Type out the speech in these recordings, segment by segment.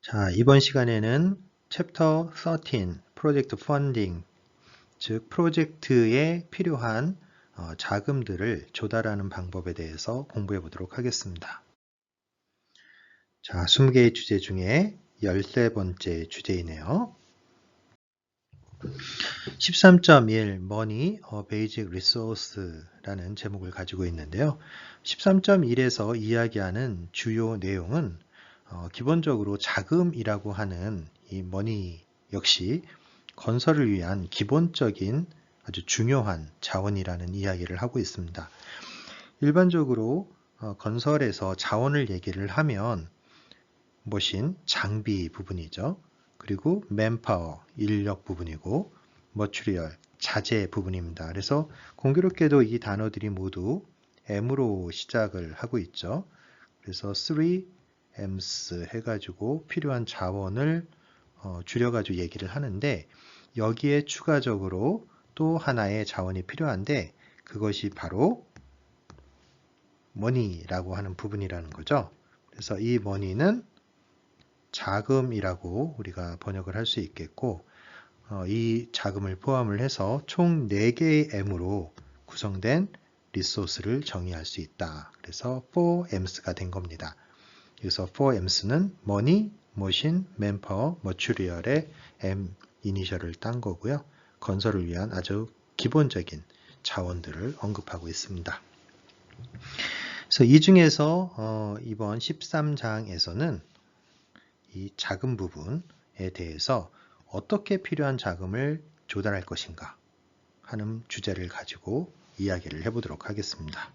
자, 이번 시간에는 챕터 13, 프로젝트 펀딩, 즉 프로젝트에 필요한 자금들을 조달하는 방법에 대해서 공부해 보도록 하겠습니다. 자, 20개의 주제 중에 13번째 주제이네요. 13.1 Money, a Basic Resource라는 제목을 가지고 있는데요. 13.1에서 이야기하는 주요 내용은 기본적으로 자금이라고 하는 이 머니 역시 건설을 위한 기본적인 아주 중요한 자원이라는 이야기를 하고 있습니다. 일반적으로 건설에서 자원을 얘기를 하면 머신, 장비 부분이죠. 그리고 맨파워, 인력 부분이고 머추리얼, 자재 부분입니다. 그래서 공교롭게도 이 단어들이 모두 M으로 시작을 하고 있죠. 그래서 3M's 해가지고 필요한 자원을 줄여가지고 얘기를 하는데 여기에 추가적으로 또 하나의 자원이 필요한데 그것이 바로 머니라고 하는 부분이라는 거죠. 그래서 이 머니는 자금이라고 우리가 번역을 할 수 있겠고 이 자금을 포함을 해서 총 4개의 M으로 구성된 리소스를 정의할 수 있다. 그래서 4Ms가 된 겁니다. 그래서 4Ms는 Money, Machine, Manpower, Material의 M 이니셜을 딴 거고요. 건설을 위한 아주 기본적인 자원들을 언급하고 있습니다. 그래서 이 중에서 이번 13장에서는 이 자금 부분에 대해서 어떻게 필요한 자금을 조달할 것인가 하는 주제를 가지고 이야기를 해보도록 하겠습니다.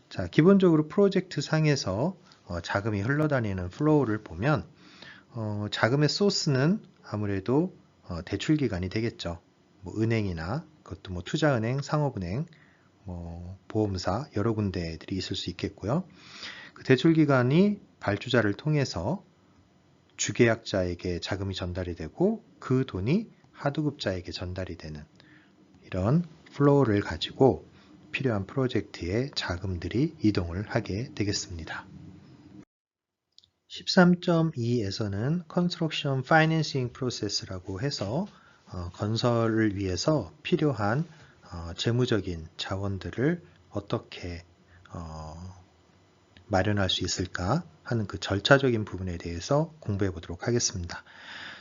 자, 기본적으로 프로젝트 상에서 자금이 흘러다니는 플로우를 보면 자금의 소스는 아무래도 대출 기관이 되겠죠. 뭐 은행이나 그것도 뭐 투자은행, 상업은행, 보험사 여러 군데들이 있을 수 있겠고요. 그 대출 기관이 발주자를 통해서 주계약자에게 자금이 전달이 되고 그 돈이 하도급자에게 전달이 되는 이런 플로우를 가지고 필요한 프로젝트에 자금들이 이동을 하게 되겠습니다. 13.2에서는 Construction Financing Process라고 해서 건설을 위해서 필요한 재무적인 자원들을 어떻게 마련할 수 있을까 하는 그 절차적인 부분에 대해서 공부해 보도록 하겠습니다.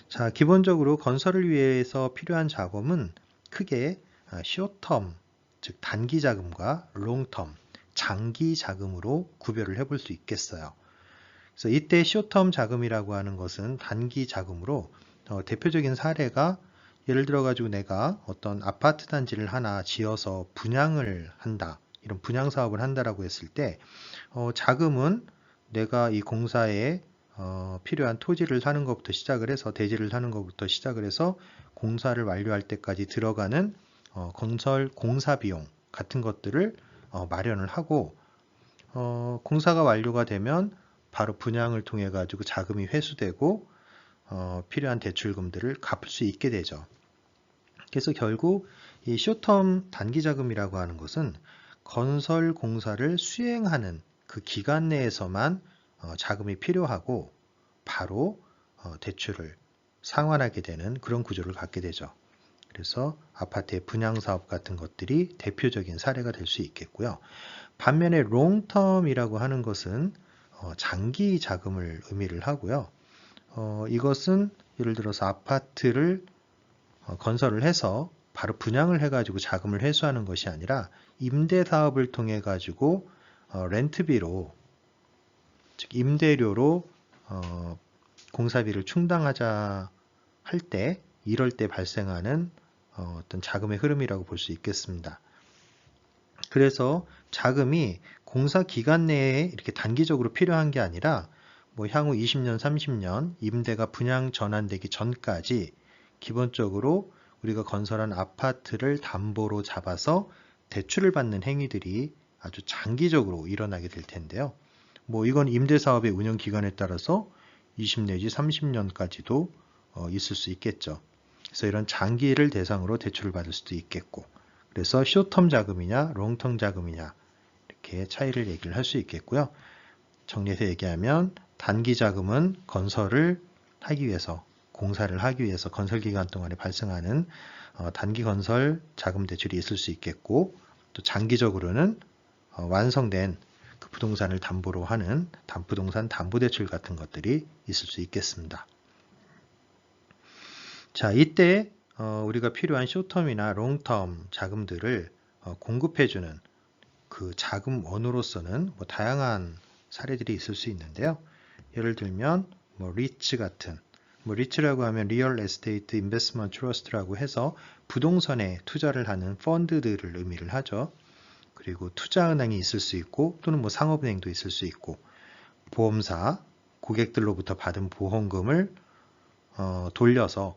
자, 기본적으로 건설을 위해서 필요한 자금은 크게 short-term, 즉 단기 자금과 long-term, 장기 자금으로 구별을 해볼 수 있겠어요. 그래서 이때 short-term 자금이라고 하는 것은 단기 자금으로 대표적인 사례가 예를 들어 가지고 내가 어떤 아파트 단지를 하나 지어서 분양을 한다. 이런 분양 사업을 한다라고 했을 때 자금은 내가 이 공사에 필요한 토지를 사는 것부터 시작을 해서 대지를 사는 것부터 시작을 해서 공사를 완료할 때까지 들어가는 건설 공사 비용 같은 것들을 마련을 하고 공사가 완료가 되면 바로 분양을 통해 가지고 자금이 회수되고 필요한 대출금들을 갚을 수 있게 되죠. 그래서 결국 이 쇼텀 단기 자금이라고 하는 것은 건설 공사를 수행하는 그 기간 내에서만 자금이 필요하고 바로 대출을 상환하게 되는 그런 구조를 갖게 되죠. 그래서 아파트의 분양 사업 같은 것들이 대표적인 사례가 될 수 있겠고요. 반면에 롱텀이라고 하는 것은 장기 자금을 의미를 하고요. 이것은 예를 들어서 아파트를 건설을 해서 바로 분양을 해가지고 자금을 회수하는 것이 아니라 임대 사업을 통해 가지고 렌트비로 즉 임대료로 공사비를 충당하자 할 때 이럴 때 발생하는 어떤 자금의 흐름이라고 볼 수 있겠습니다. 그래서 자금이 공사 기간 내에 이렇게 단기적으로 필요한 게 아니라 뭐 향후 20년, 30년 임대가 분양 전환되기 전까지 기본적으로 우리가 건설한 아파트를 담보로 잡아서 대출을 받는 행위들이 아주 장기적으로 일어나게 될 텐데요. 뭐 이건 임대사업의 운영 기간에 따라서 20 내지 30년까지도 있을 수 있겠죠. 그래서 이런 장기를 대상으로 대출을 받을 수도 있겠고 그래서 쇼텀 자금이냐 롱텀 자금이냐 이렇게 차이를 얘기를 할 수 있겠고요. 정리해서 얘기하면 단기 자금은 건설을 하기 위해서 공사를 하기 위해서 건설 기간 동안에 발생하는 단기 건설 자금 대출이 있을 수 있겠고 또 장기적으로는 완성된 그 부동산을 담보로 하는 부동산 담보대출 같은 것들이 있을 수 있겠습니다. 자, 이때 우리가 필요한 쇼텀이나 롱텀 자금들을 공급해주는 그 자금원으로서는 뭐 다양한 사례들이 있을 수 있는데요. 예를 들면 뭐 리츠 같은 리츠라고 하면 리얼 에스테이트 인베스트먼트 트러스트라고 해서 부동산에 투자를 하는 펀드들을 의미를 하죠. 그리고 투자은행이 있을 수 있고 또는 뭐 상업은행도 있을 수 있고 보험사 고객들로부터 받은 보험금을 돌려서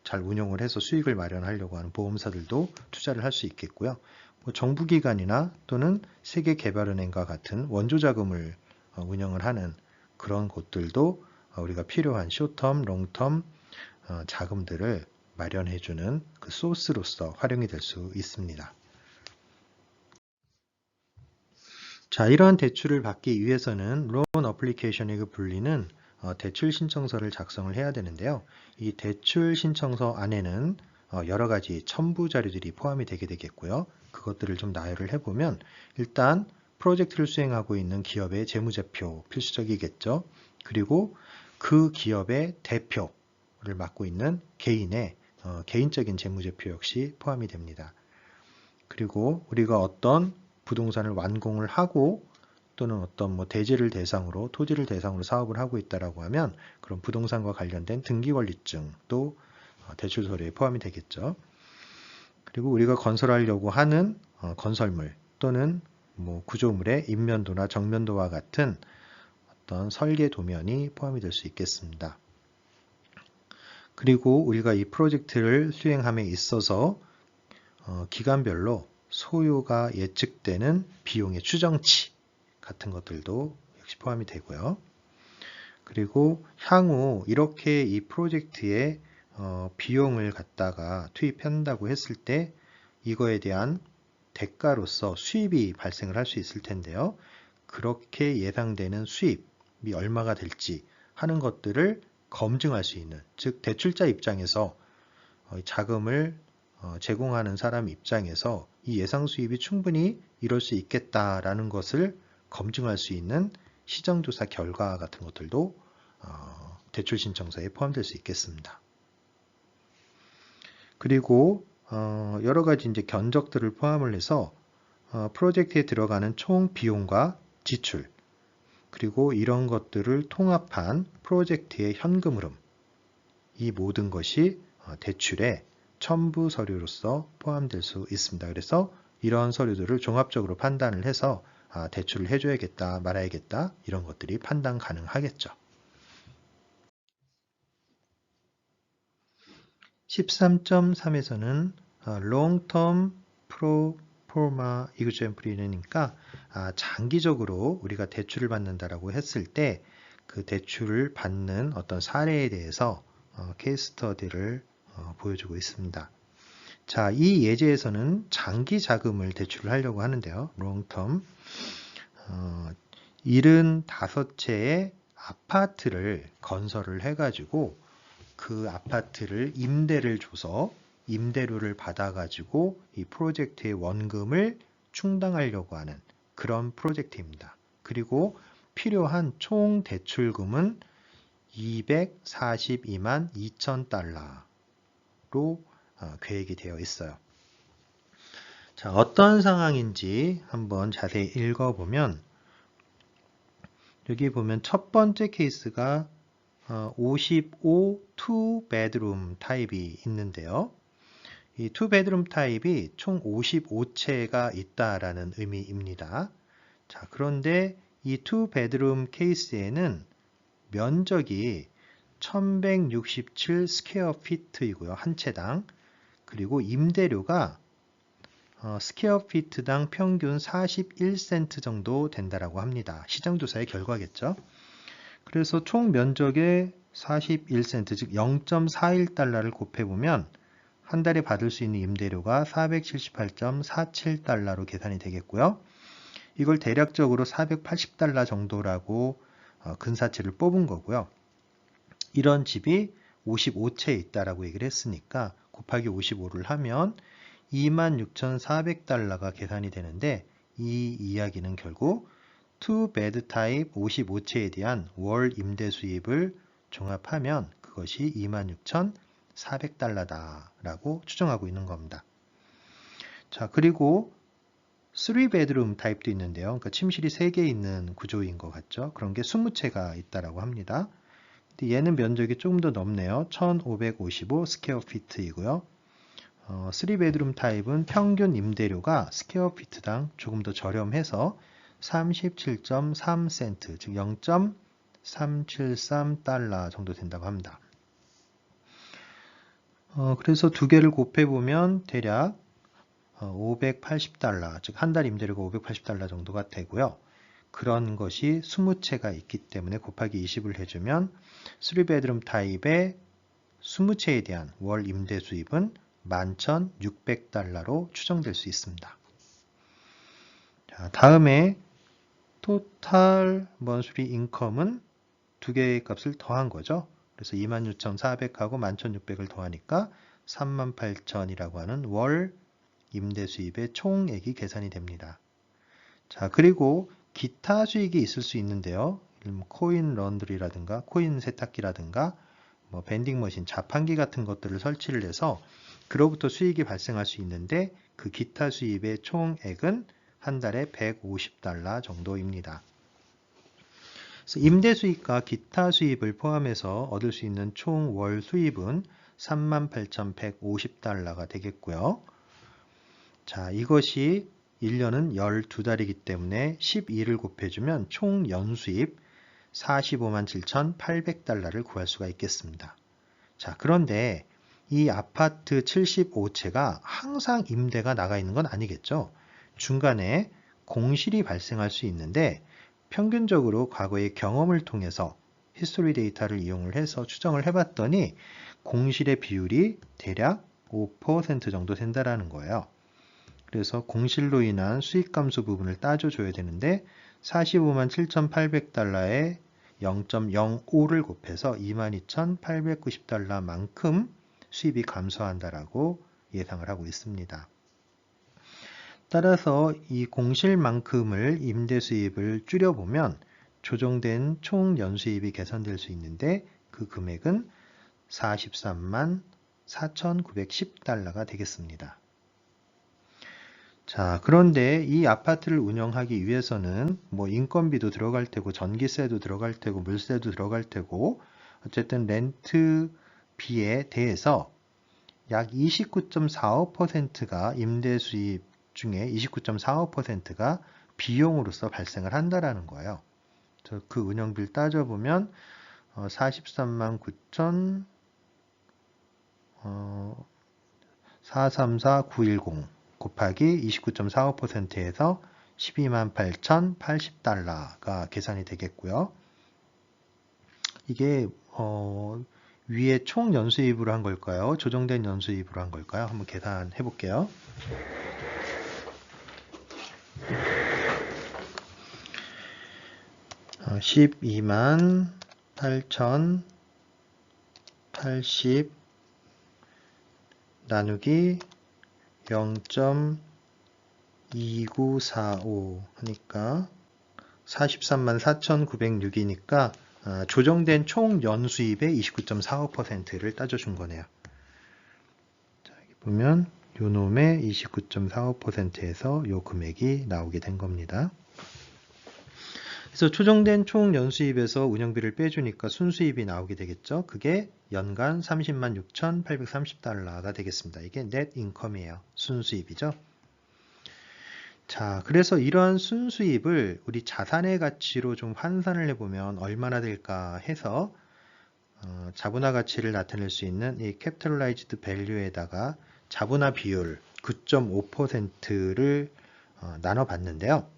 잘 운용을 해서 수익을 마련하려고 하는 보험사들도 투자를 할 수 있겠고요. 뭐 정부기관이나 또는 세계개발은행과 같은 원조자금을 운영을 하는 그런 곳들도 우리가 필요한 쇼텀, 롱텀 자금들을 마련해주는 그 소스로서 활용이 될 수 있습니다. 자, 이러한 대출을 받기 위해서는 론 어플리케이션에 불리는 대출 신청서를 작성을 해야 되는데요. 이 대출 신청서 안에는 여러 가지 첨부 자료들이 포함이 되게 되겠고요. 그것들을 좀 나열을 해보면 일단 프로젝트를 수행하고 있는 기업의 재무제표 필수적이겠죠. 그리고 그 기업의 대표를 맡고 있는 개인의 개인적인 재무제표 역시 포함이 됩니다. 그리고 우리가 어떤 부동산을 완공을 하고 또는 어떤 뭐 대지를 대상으로 토지를 대상으로 사업을 하고 있다라고 하면 그런 부동산과 관련된 등기권리증도 대출 서류에 포함이 되겠죠. 그리고 우리가 건설하려고 하는 건설물 또는 뭐 구조물의 인면도나 정면도와 같은 어떤 설계 도면이 포함이 될 수 있겠습니다. 그리고 우리가 이 프로젝트를 수행함에 있어서 기간별로 소요가 예측되는 비용의 추정치 같은 것들도 역시 포함이 되고요. 그리고 향후 이렇게 이 프로젝트에 비용을 갖다가 투입한다고 했을 때 이거에 대한 대가로서 수입이 발생을 할 수 있을 텐데요. 그렇게 예상되는 수입이 얼마가 될지 하는 것들을 검증할 수 있는, 즉 대출자 입장에서 자금을 제공하는 사람 입장에서 이 예상 수입이 충분히 이룰 수 있겠다라는 것을 검증할 수 있는 시정조사 결과 같은 것들도 대출 신청서에 포함될 수 있겠습니다. 그리고 여러 가지 이제 견적들을 포함을 해서 프로젝트에 들어가는 총 비용과 지출, 그리고 이런 것들을 통합한 프로젝트의 현금 흐름, 이 모든 것이 대출의 첨부 서류로서 포함될 수 있습니다. 그래서 이러한 서류들을 종합적으로 판단을 해서 대출을 해줘야겠다, 말아야겠다 이런 것들이 판단 가능하겠죠. 13.3에서는 Long-Term Pro Forma Example이니까 장기적으로 우리가 대출을 받는다라고 했을 때 그 대출을 받는 어떤 사례에 대해서 케이스 스터디를 보여주고 있습니다. 자, 이 예제에서는 장기 자금을 대출을 하려고 하는데요. 롱텀 75채의 아파트를 건설을 해가지고 그 아파트를 임대를 줘서 임대료를 받아가지고 이 프로젝트의 원금을 충당하려고 하는 그런 프로젝트입니다. 그리고 필요한 총 대출금은 242만 2천 달러로 계획이 되어 있어요. 자, 어떤 상황인지 한번 자세히 읽어보면 여기 보면 첫 번째 케이스가 55 2베드룸 타입이 있는데요. 이 2베드룸 타입이 총 55채가 있다라는 의미입니다. 자, 그런데 이 2베드룸 케이스에는 면적이 1167 스퀘어 피트이고요. 한 채당. 그리고 임대료가 스퀘어 피트당 평균 41센트 정도 된다라고 합니다. 시장조사의 결과겠죠. 그래서 총 면적의 41센트, 즉 0.41달러를 곱해보면 한 달에 받을 수 있는 임대료가 478.47달러로 계산이 되겠고요. 이걸 대략적으로 480달러 정도라고 근사치를 뽑은 거고요. 이런 집이 55채 있다라고 얘기를 했으니까 곱하기 55를 하면 26,400달러가 계산이 되는데 이 이야기는 결국 투 베드 타입 55채에 대한 월 임대 수입을 종합하면 그것이 26,400달러다라고 추정하고 있는 겁니다. 자, 그리고 3베드룸 타입도 있는데요. 그러니까 침실이 3개 있는 구조인 것 같죠. 그런 게 20채가 있다라고 합니다. 근데 얘는 면적이 조금 더 넓네요. 1555 스퀘어 피트이고요. 3베드룸 타입은 평균 임대료가 스퀘어 피트당 조금 더 저렴해서 37.3센트, 즉 0.373달러 정도 된다고 합니다. 그래서 두 개를 곱해보면 대략 580달러, 즉 한 달 임대료가 580달러 정도가 되고요. 그런 것이 20채가 있기 때문에 곱하기 20을 해주면 3베드룸 타입의 20채에 대한 월 임대 수입은 11,600달러로 추정될 수 있습니다. 자, 다음에 토탈 먼스리 인컴은 두 개의 값을 더한 거죠. 그래서 26,400하고 11,600을 더하니까 38,000이라고 하는 월 임대 수입의 총액이 계산이 됩니다. 자, 그리고 기타 수익이 있을 수 있는데요. 코인 런드리라든가 코인 세탁기라든가 뭐 밴딩 머신, 자판기 같은 것들을 설치를 해서 그로부터 수익이 발생할 수 있는데 그 기타 수입의 총액은 한 달에 150달러 정도입니다. 그래서 임대 수익과 기타 수입을 포함해서 얻을 수 있는 총 월 수입은 38,150달러가 되겠고요. 자, 이것이 1년은 12달이기 때문에 12를 곱해주면 총 연수입 457,800달러를 구할 수가 있겠습니다. 자, 그런데 이 아파트 75채가 항상 임대가 나가 있는 건 아니겠죠. 중간에 공실이 발생할 수 있는데 평균적으로 과거의 경험을 통해서 히스토리 데이터를 이용을 해서 추정을 해봤더니 공실의 비율이 대략 5% 정도 된다라는 거예요. 그래서 공실로 인한 수익 감소 부분을 따져줘야 되는데 457,800달러에 0.05를 곱해서 22,890달러만큼 수입이 감소한다라고 예상을 하고 있습니다. 따라서 이 공실만큼을 임대 수입을 줄여보면 조정된 총 연수입이 개선될 수 있는데 그 금액은 43만 4,910달러가 되겠습니다. 자, 그런데 이 아파트를 운영하기 위해서는 뭐 인건비도 들어갈 테고 전기세도 들어갈 테고 물세도 들어갈 테고 어쨌든 렌트비에 대해서 약 29.45%가 임대 수입 중에 29.45%가 비용으로서 발생을 한다라는 거예요. 그 운영비를 따져보면 43만 9천 434910 곱하기 29.45%에서 12만 8,080달러가 계산이 되겠고요. 이게 위에 총 연수입으로 한 걸까요? 조정된 연수입으로 한 걸까요? 한번 계산해 볼게요. 어, 12만 8,080 나누기 0.2945 하니까 43만 4,906이니까 조정된 총 연수입의 29.45%를 따져준 거네요. 자, 여기 보면 요 놈의 29.45%에서 요 금액이 나오게 된 겁니다. 그래서 조정된 총 연수입에서 운영비를 빼주니까 순수입이 나오게 되겠죠. 그게 연간 30만 6,830달러가 되겠습니다. 이게 넷 인컴이에요. 순수입이죠. 자, 그래서 이러한 순수입을 우리 자산의 가치로 좀 환산을 해보면 얼마나 될까 해서 자본화 가치를 나타낼 수 있는 이 capitalized value에다가 자본화 비율 9.5%를 나눠봤는데요.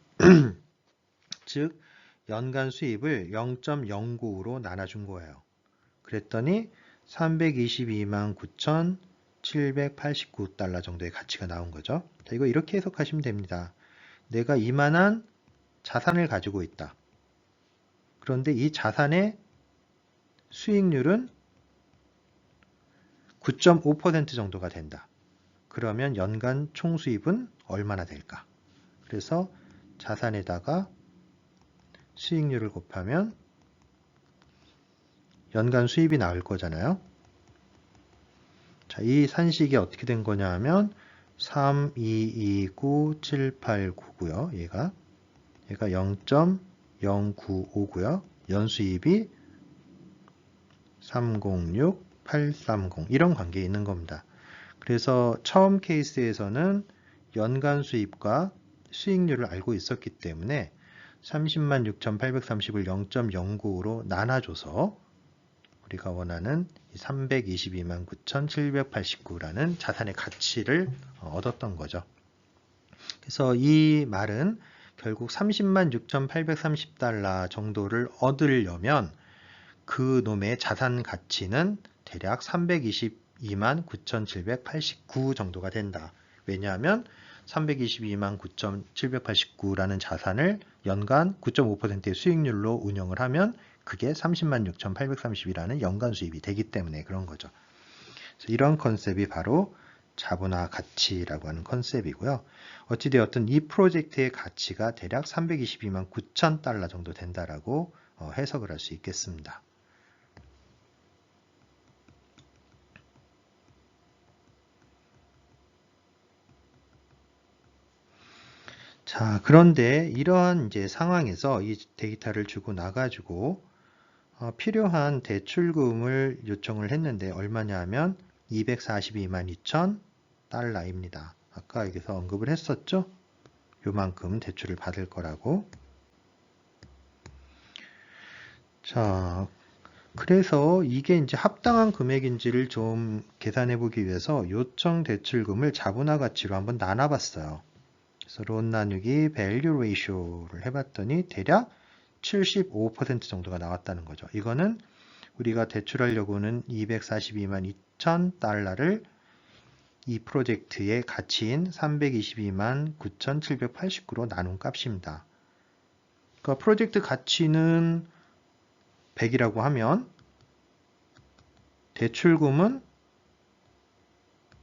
즉 연간 수입을 0.09로 나눠준 거예요. 그랬더니 322만 9,789달러 정도의 가치가 나온 거죠. 자, 이거 이렇게 해석하시면 됩니다. 내가 이만한 자산을 가지고 있다. 그런데 이 자산의 수익률은 9.5% 정도가 된다. 그러면 연간 총수입은 얼마나 될까? 그래서 자산에다가 수익률을 곱하면 연간 수입이 나올 거잖아요. 자, 이 산식이 어떻게 된 거냐 하면 3, 2, 2, 9, 7, 8, 9고요. 얘가 0.0959고요. 연수입이 306, 830 이런 관계에 있는 겁니다. 그래서 처음 케이스에서는 연간 수입과 수익률을 알고 있었기 때문에 306,830을 0.09로 나눠줘서 우리가 원하는 322만9,789라는 자산의 가치를 얻었던 거죠. 그래서 이 말은 결국 30만 6,830달러 정도를 얻으려면 그 놈의 자산 가치는 대략 322만 9,789 정도가 된다. 왜냐하면 322만 9,789라는 자산을 연간 9.5%의 수익률로 운영을 하면 그게 30만 6,830이라는 연간 수입이 되기 때문에 그런 거죠. 그래서 이런 컨셉이 바로 자본화 가치라고 하는 컨셉이고요. 어찌되었든 이 프로젝트의 가치가 대략 322만 9천 달러 정도 된다라고 해석을 할 수 있겠습니다. 자, 그런데 이러한 이제 상황에서 이 데이터를 주고 나가지고 필요한 대출금을 요청을 했는데 얼마냐 하면 242만 2천 달러입니다. 아까 여기서 언급을 했었죠? 요만큼 대출을 받을 거라고. 자, 그래서 이게 이제 합당한 금액인지를 좀 계산해 보기 위해서 요청 대출금을 자본화 가치로 한번 나눠봤어요. 그래서 론 나누기 value ratio를 해봤더니 대략 75% 정도가 나왔다는 거죠. 이거는 우리가 대출하려고는 242만 2천 달러를 이 프로젝트의 가치인 322만 9,789로 나눈 값입니다. 그러니까 프로젝트 가치는 100이라고 하면 대출금은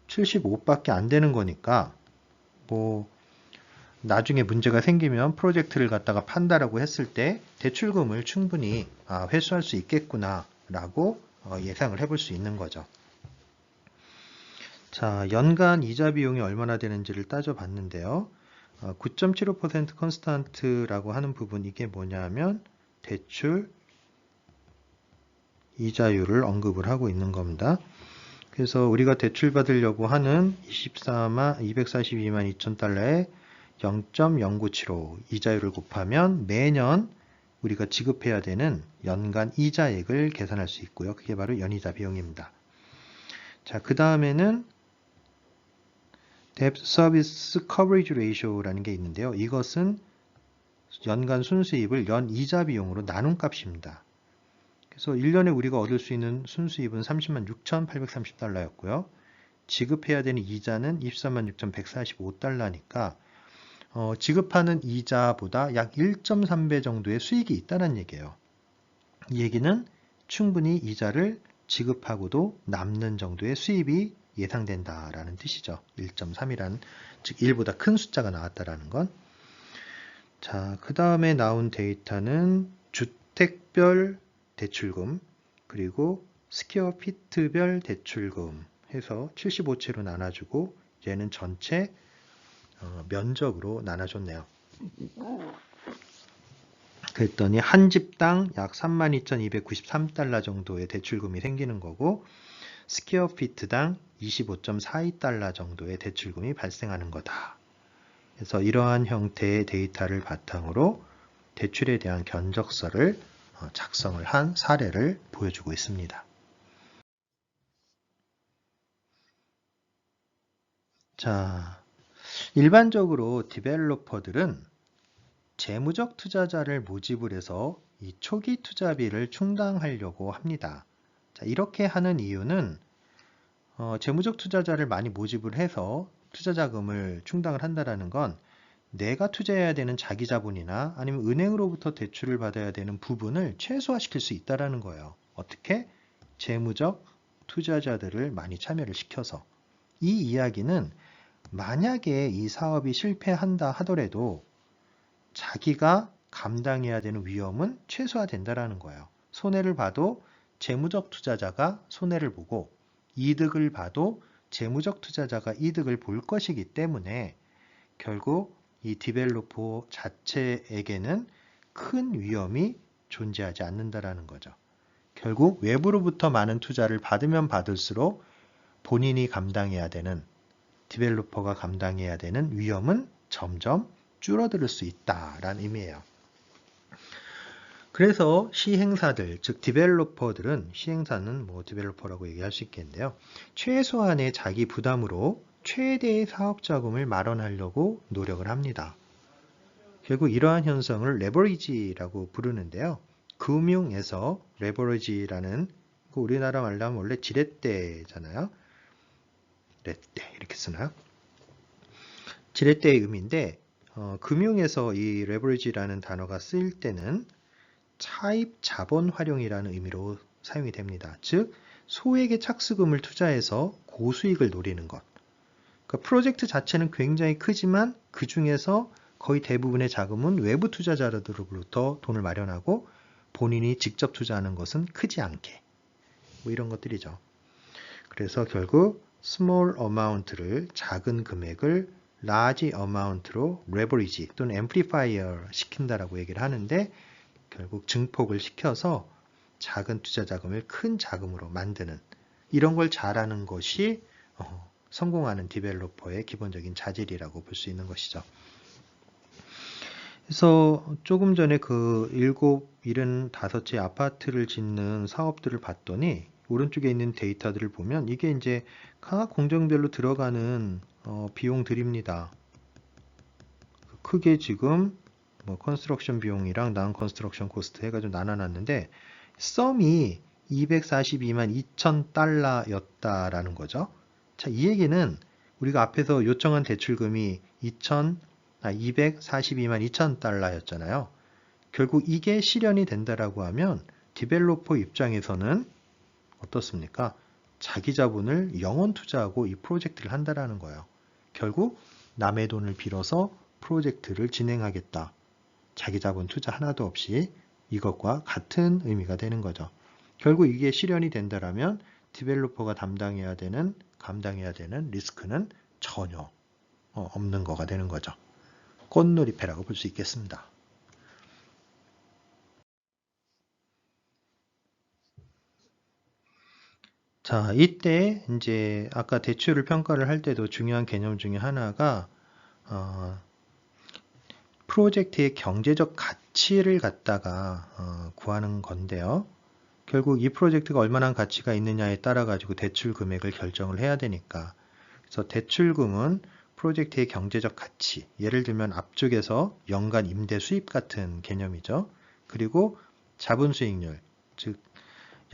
75밖에 안 되는 거니까 뭐 나중에 문제가 생기면 프로젝트를 갖다가 판다라고 했을 때 대출금을 충분히 회수할 수 있겠구나 라고 예상을 해볼 수 있는 거죠. 자, 연간 이자 비용이 얼마나 되는지를 따져봤는데요. 9.75% 컨스탄트라고 하는 부분 이게 뭐냐면 대출 이자율을 언급을 하고 있는 겁니다. 그래서 우리가 대출 받으려고 하는 242만 2천 달러에 0.0975 이자율을 곱하면 매년 우리가 지급해야 되는 연간 이자액을 계산할 수 있고요. 그게 바로 연이자 비용입니다. 자, 그 다음에는 Debt Service Coverage Ratio라는 게 있는데요. 이것은 연간 순수입을 연 이자 비용으로 나눈 값입니다. 그래서 1년에 우리가 얻을 수 있는 순수입은 30만 6,830달러였고요. 지급해야 되는 이자는 24만 6,145달러니까 지급하는 이자보다 약 1.3배 정도의 수익이 있다는 얘기예요. 이 얘기는 충분히 이자를 지급하고도 남는 정도의 수입이 예상된다라는 뜻이죠. 1.3이라는 즉 1보다 큰 숫자가 나왔다라는 건. 자, 그 다음에 나온 데이터는 주택별 대출금 그리고 스퀘어 피트별 대출금 해서 75채로 나눠주고 얘는 전체 면적으로 나눠줬네요. 그랬더니 한 집당 약 32,293달러 정도의 대출금이 생기는 거고 스퀘어 피트당 25.42달러 정도의 대출금이 발생하는 거다. 그래서 이러한 형태의 데이터를 바탕으로 대출에 대한 견적서를 작성을 한 사례를 보여주고 있습니다. 자, 일반적으로 디벨로퍼들은 재무적 투자자를 모집을 해서 이 초기 투자비를 충당하려고 합니다. 자, 이렇게 하는 이유는 재무적 투자자를 많이 모집을 해서 투자 자금을 충당을 한다는 건 내가 투자해야 되는 자기 자본이나 아니면 은행으로부터 대출을 받아야 되는 부분을 최소화시킬 수 있다는 거예요. 어떻게? 재무적 투자자들을 많이 참여를 시켜서. 이 이야기는 만약에 이 사업이 실패한다 하더라도 자기가 감당해야 되는 위험은 최소화된다라는 거예요. 손해를 봐도 재무적 투자자가 손해를 보고 이득을 봐도 재무적 투자자가 이득을 볼 것이기 때문에 결국 이 디벨로퍼 자체에게는 큰 위험이 존재하지 않는다라는 거죠. 결국 외부로부터 많은 투자를 받으면 받을수록 본인이 감당해야 되는, 디벨로퍼가 감당해야 되는 위험은 점점 줄어들 수 있다라는 의미예요. 그래서 시행사들, 즉 디벨로퍼들은, 시행사는 뭐 디벨로퍼라고 얘기할 수 있겠는데요. 최소한의 자기 부담으로 최대의 사업 자금을 마련하려고 노력을 합니다. 결국 이러한 현상을 레버리지라고 부르는데요. 금융에서 레버리지라는, 우리나라 말로 하면 원래 지렛대잖아요. 지렛대 이렇게 쓰나요? 지렛대의 의미인데 금융에서 이 레버리지라는 단어가 쓰일 때는 차입 자본 활용이라는 의미로 사용이 됩니다. 즉 소액의 착수금을 투자해서 고수익을 노리는 것. 그러니까 프로젝트 자체는 굉장히 크지만 그 중에서 거의 대부분의 자금은 외부 투자자들로부터 돈을 마련하고 본인이 직접 투자하는 것은 크지 않게. 뭐 이런 것들이죠. 그래서 결국 small amount를, 작은 금액을 large amount로 leverage 또는 amplifier 시킨다라고 얘기를 하는데 결국 증폭을 시켜서 작은 투자 자금을 큰 자금으로 만드는, 이런 걸 잘하는 것이 성공하는 디벨로퍼의 기본적인 자질이라고 볼 수 있는 것이죠. 그래서 조금 전에 그 75채 아파트를 짓는 사업들을 봤더니 오른쪽에 있는 데이터들을 보면 이게 이제 각 공정별로 들어가는 비용들입니다. 크게 지금 뭐 컨스트럭션 비용이랑 난 컨스트럭션 코스트 해가지고 나눠놨는데 썸이 242만 2천 달러였다라는 거죠. 자, 이 얘기는 우리가 앞에서 요청한 대출금이 242만 2천 달러였잖아요. 결국 이게 실현이 된다라고 하면 디벨로퍼 입장에서는 어떻습니까? 자기 자본을 영원 투자하고 이 프로젝트를 한다라는 거예요. 결국 남의 돈을 빌어서 프로젝트를 진행하겠다. 자기 자본 투자 하나도 없이 이것과 같은 의미가 되는 거죠. 결국 이게 실현이 된다라면 디벨로퍼가 감당해야 되는 리스크는 전혀 없는 거가 되는 거죠. 꽃놀이패라고 볼 수 있겠습니다. 자, 이때 이제 아까 대출을 평가를 할 때도 중요한 개념 중에 하나가 프로젝트의 경제적 가치를 갖다가 구하는 건데요. 결국 이 프로젝트가 얼마나 가치가 있느냐에 따라 가지고 대출 금액을 결정을 해야 되니까. 그래서 대출금은 프로젝트의 경제적 가치, 예를 들면 앞쪽에서 연간 임대 수입 같은 개념이죠. 그리고 자본 수익률, 즉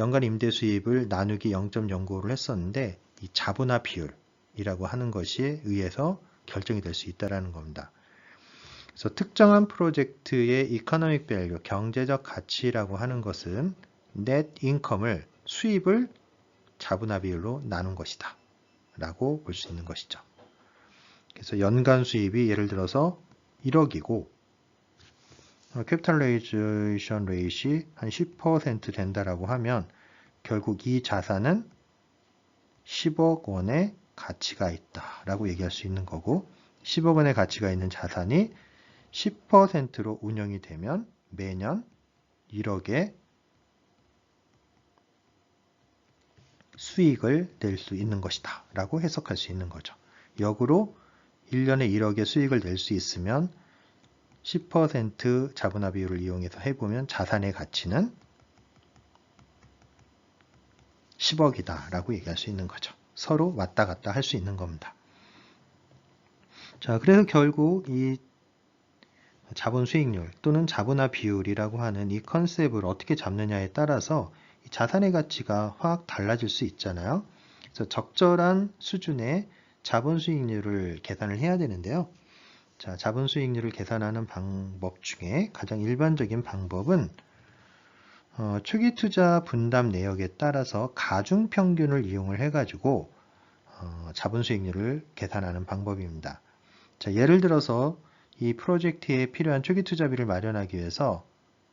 연간 임대 수입을 나누기 0.09를 했었는데 이 자본화 비율이라고 하는 것에 의해서 결정이 될 수 있다는 겁니다. 그래서 특정한 프로젝트의 economic value, 경제적 가치라고 하는 것은 net income을, 수입을 자본화 비율로 나눈 것이다 라고 볼 수 있는 것이죠. 그래서 연간 수입이 예를 들어서 1억이고 캐피탈라이제이션 레이트이 한 10% 된다라고 하면 결국 이 자산은 10억 원의 가치가 있다라고 얘기할 수 있는 거고, 10억 원의 가치가 있는 자산이 10%로 운영이 되면 매년 1억의 수익을 낼 수 있는 것이다 라고 해석할 수 있는 거죠. 역으로 1년에 1억의 수익을 낼 수 있으면 10% 자본화 비율을 이용해서 해보면 자산의 가치는 10억이다 라고 얘기할 수 있는 거죠. 서로 왔다 갔다 할 수 있는 겁니다. 자, 그래서 결국 이 자본 수익률 또는 자본화 비율이라고 하는 이 컨셉을 어떻게 잡느냐에 따라서 자산의 가치가 확 달라질 수 있잖아요. 그래서 적절한 수준의 자본 수익률을 계산을 해야 되는데요. 자, 자본 수익률을 계산하는 방법 중에 가장 일반적인 방법은 초기 투자 분담 내역에 따라서 가중평균을 이용을 해가지고 자본 수익률을 계산하는 방법입니다. 자, 예를 들어서 이 프로젝트에 필요한 초기 투자비를 마련하기 위해서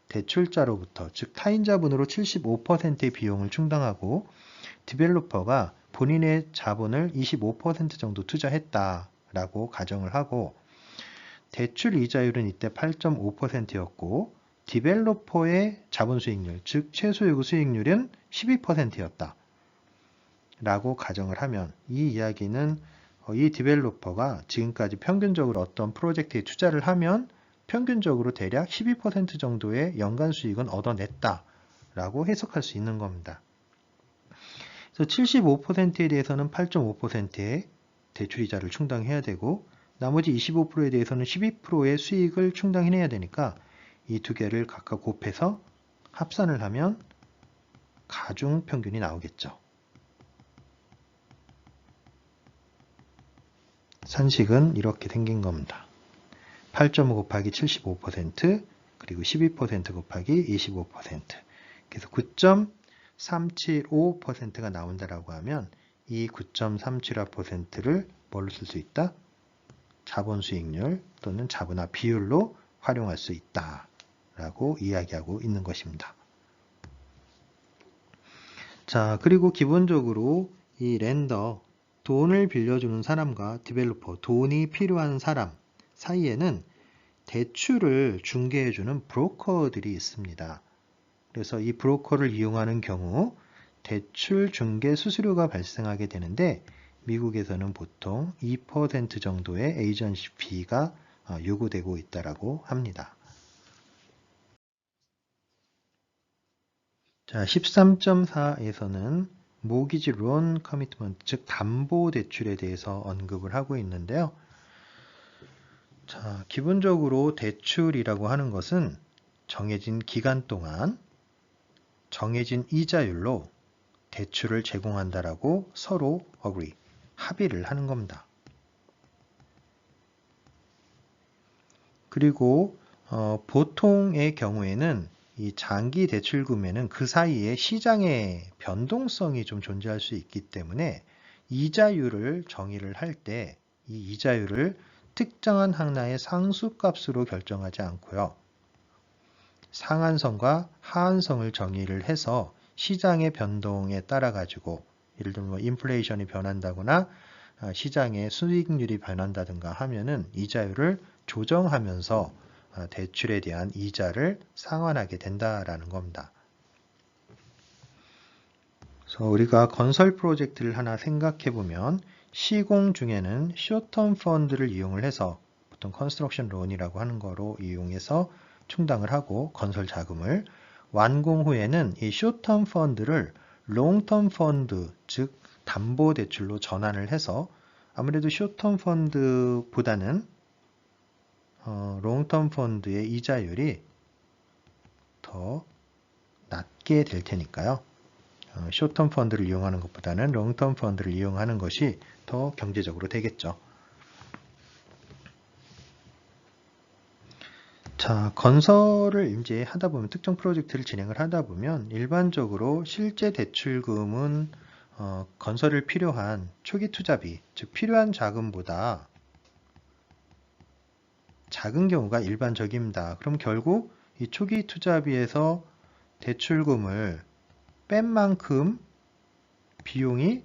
대출자로부터, 즉 타인자본으로 75%의 비용을 충당하고 디벨로퍼가 본인의 자본을 25% 정도 투자했다라고 가정을 하고 대출 이자율은 이때 8.5%였고 디벨로퍼의 자본 수익률, 즉 최소 요구 수익률은 12%였다 라고 가정을 하면 이 이야기는 이 디벨로퍼가 지금까지 평균적으로 어떤 프로젝트에 투자를 하면 평균적으로 대략 12% 정도의 연간 수익은 얻어냈다 라고 해석할 수 있는 겁니다. 그래서 75%에 대해서는 8.5%의 대출이자를 충당해야 되고 나머지 25%에 대해서는 12%의 수익을 충당해야 되니까 이 두 개를 각각 곱해서 합산을 하면 가중평균이 나오겠죠. 산식은 이렇게 생긴 겁니다. 8.5 곱하기 75% 그리고 12% 곱하기 25% 그래서 9.375%가 나온다라고 하면 이 9.375%를 뭘로 쓸 수 있다? 자본 수익률 또는 자본화 비율로 활용할 수 있다 라고 이야기하고 있는 것입니다. 자, 그리고 기본적으로 이 렌더, 돈을 빌려주는 사람과 디벨로퍼, 돈이 필요한 사람 사이에는 대출을 중개해주는 브로커들이 있습니다. 그래서 이 브로커를 이용하는 경우 대출 중개 수수료가 발생하게 되는데 미국에서는 보통 2% 정도의 에이전시 피가 요구되고 있다고 합니다. 자, 13.4에서는 모기지 론 커미트먼트, 즉 담보 대출에 대해서 언급을 하고 있는데요. 자, 기본적으로 대출이라고 하는 것은 정해진 기간 동안 정해진 이자율로 대출을 제공한다라고 서로 agree, 합의를 하는 겁니다. 그리고 보통의 경우에는 이 장기 대출금에는 그 사이에 시장의 변동성이 좀 존재할 수 있기 때문에 이자율을 정의를 할 때 이 이자율을 특정한 하나의 상수값으로 결정하지 않고요. 상한선과 하한선을 정의를 해서 시장의 변동에 따라 가지고 예를 들면 뭐 인플레이션이 변한다거나 시장의 수익률이 변한다든가 하면은 이자율을 조정하면서 대출에 대한 이자를 상환하게 된다라는 겁니다. 그래서 우리가 건설 프로젝트를 하나 생각해 보면 시공 중에는 숏텀 펀드를 이용을 해서 보통 컨스트럭션 론이라고 하는 거로 이용해서 충당을 하고 건설 자금을 완공 후에는 이 숏텀 펀드를 롱텀 펀드 즉 담보 대출로 전환을 해서 아무래도 숏텀 펀드보다는 롱텀 펀드의 이자율이 더 낮게 될 테니까요. 숏텀 펀드를 이용하는 것보다는 롱텀 펀드를 이용하는 것이 더 경제적으로 되겠죠. 자, 건설을 이제 하다 보면 특정 프로젝트를 진행을 하다 보면 일반적으로 실제 대출금은 건설을 필요한 초기 투자비, 즉 필요한 자금보다 작은 경우가 일반적입니다. 그럼 결국 이 초기 투자비에서 대출금을 뺀 만큼 비용이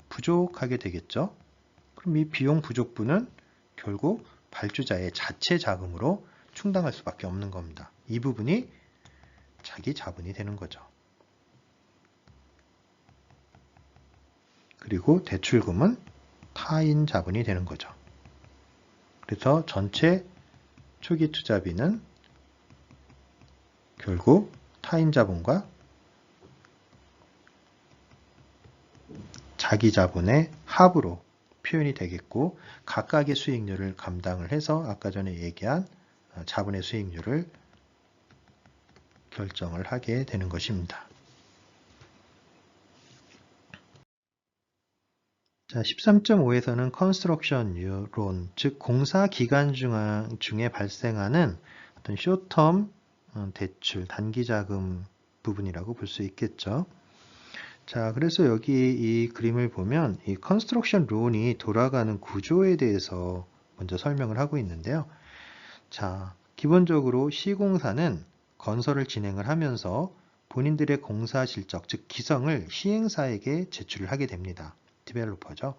부족하게 되겠죠. 그럼 이 비용 부족분은 결국 발주자의 자체 자금으로 충당할 수밖에 없는 겁니다. 이 부분이 자기 자본이 되는 거죠. 그리고 대출금은 타인 자본이 되는 거죠. 그래서 전체 초기 투자비는 결국 타인 자본과 자기 자본의 합으로 표현이 되겠고 각각의 수익률을 감당을 해서 아까 전에 얘기한 자본의 수익률을 결정을 하게 되는 것입니다. 자, 13.5에서는 컨스트럭션 론, 즉 공사 기간 중에 발생하는 어떤 숏텀 대출, 단기 자금 부분이라고 볼 수 있겠죠. 자, 그래서 여기 이 그림을 보면 이 컨스트럭션 론이 돌아가는 구조에 대해서 먼저 설명을 하고 있는데요. 자, 기본적으로 시공사는 건설을 진행을 하면서 본인들의 공사 실적, 즉 기성을 시행사에게 제출을 하게 됩니다. 디벨로퍼죠.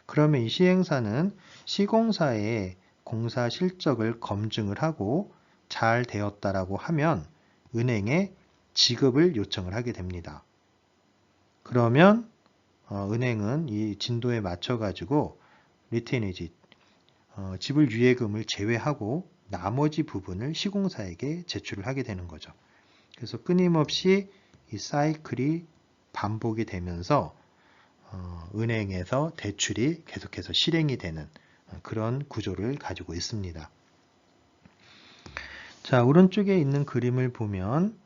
그러면 이 시행사는 시공사의 공사 실적을 검증을 하고 잘 되었다라고 하면 은행에 지급을 요청을 하게 됩니다. 그러면 은행은 이 진도에 맞춰 가지고 리테이니지 지불 유예금을 제외하고 나머지 부분을 시공사에게 제출을 하게 되는 거죠. 그래서 끊임없이 이 사이클이 반복이 되면서 은행에서 대출이 계속해서 실행이 되는 그런 구조를 가지고 있습니다. 자, 오른쪽에 있는 그림을 보면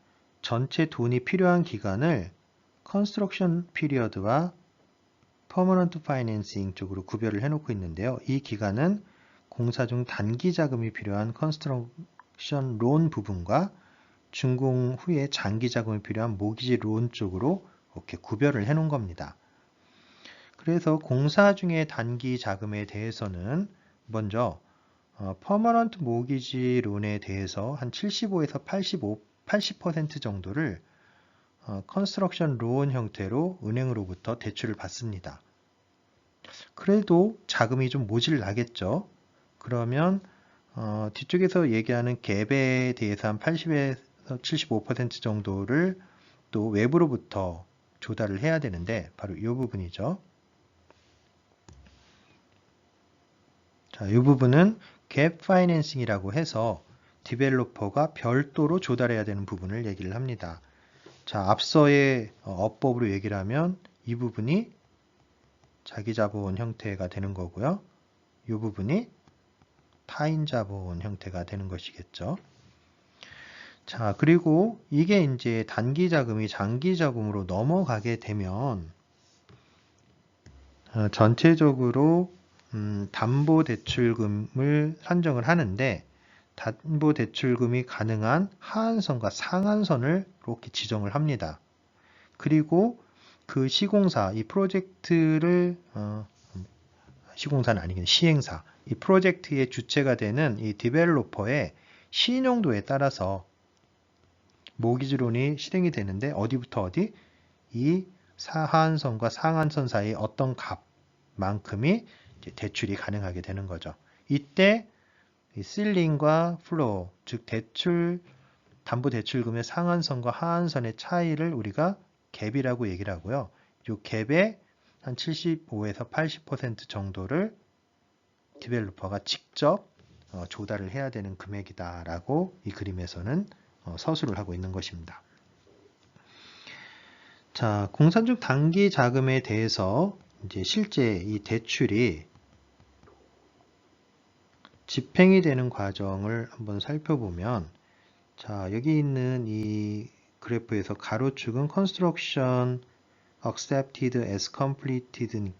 전체 돈이 필요한 기간을 컨스트럭션 피리어드와 퍼머넌트 파이낸싱 쪽으로 구별을 해놓고 있는데요. 이 기간은 공사 중 단기 자금이 필요한 컨스트럭션 론 부분과 준공 후에 장기 자금이 필요한 모기지 론 쪽으로 이렇게 구별을 해놓은 겁니다. 그래서 공사 중에 단기 자금에 대해서는 먼저 퍼머넌트 모기지 론에 대해서 한 75에서 80% 정도를 컨스트럭션 론 형태로 은행으로부터 대출을 받습니다. 그래도 자금이 좀 모질나겠죠. 그러면 뒤쪽에서 얘기하는 갭에 대해서 한 80에서 75% 정도를 또 외부로부터 조달을 해야 되는데 바로 이 부분이죠. 자, 이 부분은 갭 파이낸싱이라고 해서 디벨로퍼가 별도로 조달해야 되는 부분을 얘기를 합니다. 자, 앞서의 어법으로 얘기를 하면 이 부분이 자기 자본 형태가 되는 거고요. 이 부분이 타인 자본 형태가 되는 것이겠죠. 자, 그리고 이게 이제 단기 자금이 장기 자금으로 넘어가게 되면 전체적으로 담보대출금을 산정을 하는데 담보대출금이 가능한 하한선과 상한선을 이렇게 지정을 합니다. 그리고 그 시공사, 이 프로젝트를 시공사는 아니긴 시행사, 이 프로젝트의 주체가 되는 이 디벨로퍼의 신용도에 따라서 모기지론이 실행이 되는데 어디부터 어디? 이 하한선과 상한선 사이 어떤 값만큼이 대출이 가능하게 되는 거죠. 이때 이 실링과 플로어, 즉 담보대출금의 상한선과 하한선의 차이를 우리가 갭이라고 얘기를 하고요. 이 갭의 한 75에서 80% 정도를 디벨로퍼가 직접 조달을 해야 되는 금액이다라고 이 그림에서는 서술을 하고 있는 것입니다. 자, 공사 중 단기 자금에 대해서 이제 실제 이 대출이 집행이 되는 과정을 한번 살펴보면, 자, 여기 있는 이 그래프에서 가로축은 construction accepted as